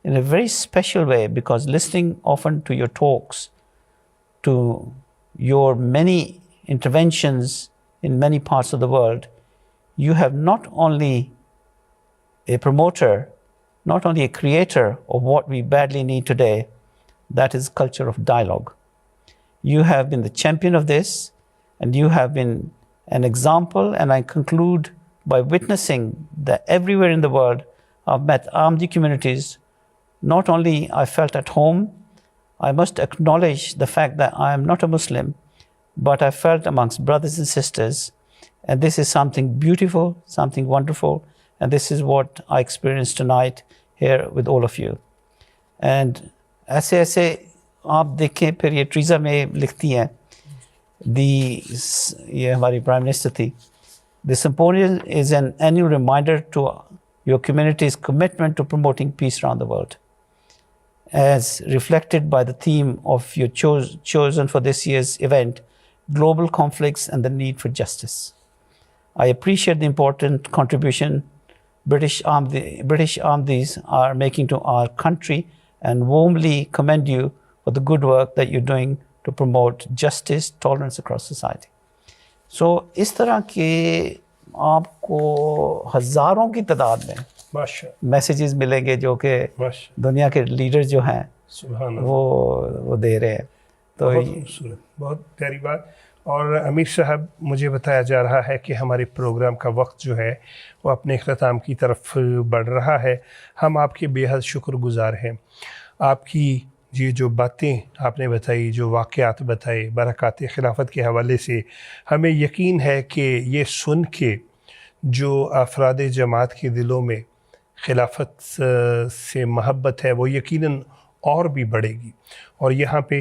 Speaker 3: in a very special way because listening often to your talks, to your many interventions in many parts of the world, you have not only a promoter, not only a creator of what we badly need today, that is culture of dialogue. You have been the champion of this and you have been an example, and I conclude by witnessing that everywhere in the world I've met Ahmadi communities, not only I felt at home, I must acknowledge the fact that I am not a Muslim, but I felt amongst brothers and sisters, and this is something beautiful, something wonderful, and this is what I experienced tonight here with all of you. And ایسے آپ دیکھیں پھر یہ Teresa میں لکھتی ہیں یہ ہماری پرائم منسٹر تھی. The symposium is an annual reminder to your community's commitment to promoting peace around the world, as reflected by the theme of your chosen for this year's event, Global Conflicts and the Need for Justice. I appreciate the important contribution British Ahmadis are making to our country and warmly commend you for the good work that you're doing to promote justice, tolerance across society. سو اس طرح کے آپ کو ہزاروں کی تعداد میں messages ملیں گے جو کہ دنیا کے لیڈر جو ہیں وہ دے رہے ہیں. تو
Speaker 2: بہت پیاری بات. اور امیر صاحب، مجھے بتایا جا رہا ہے کہ ہمارے پروگرام کا وقت جو ہے وہ اپنے اختتام کی طرف بڑھ رہا ہے. ہم آپ کے بے حد شکر گزار ہیں. آپ کی یہ جو باتیں آپ نے بتائی، جو واقعات بتائے برکات خلافت کے حوالے سے، ہمیں یقین ہے کہ یہ سن کے جو افراد جماعت کے دلوں میں خلافت سے محبت ہے وہ یقیناً اور بھی بڑھے گی. اور یہاں پہ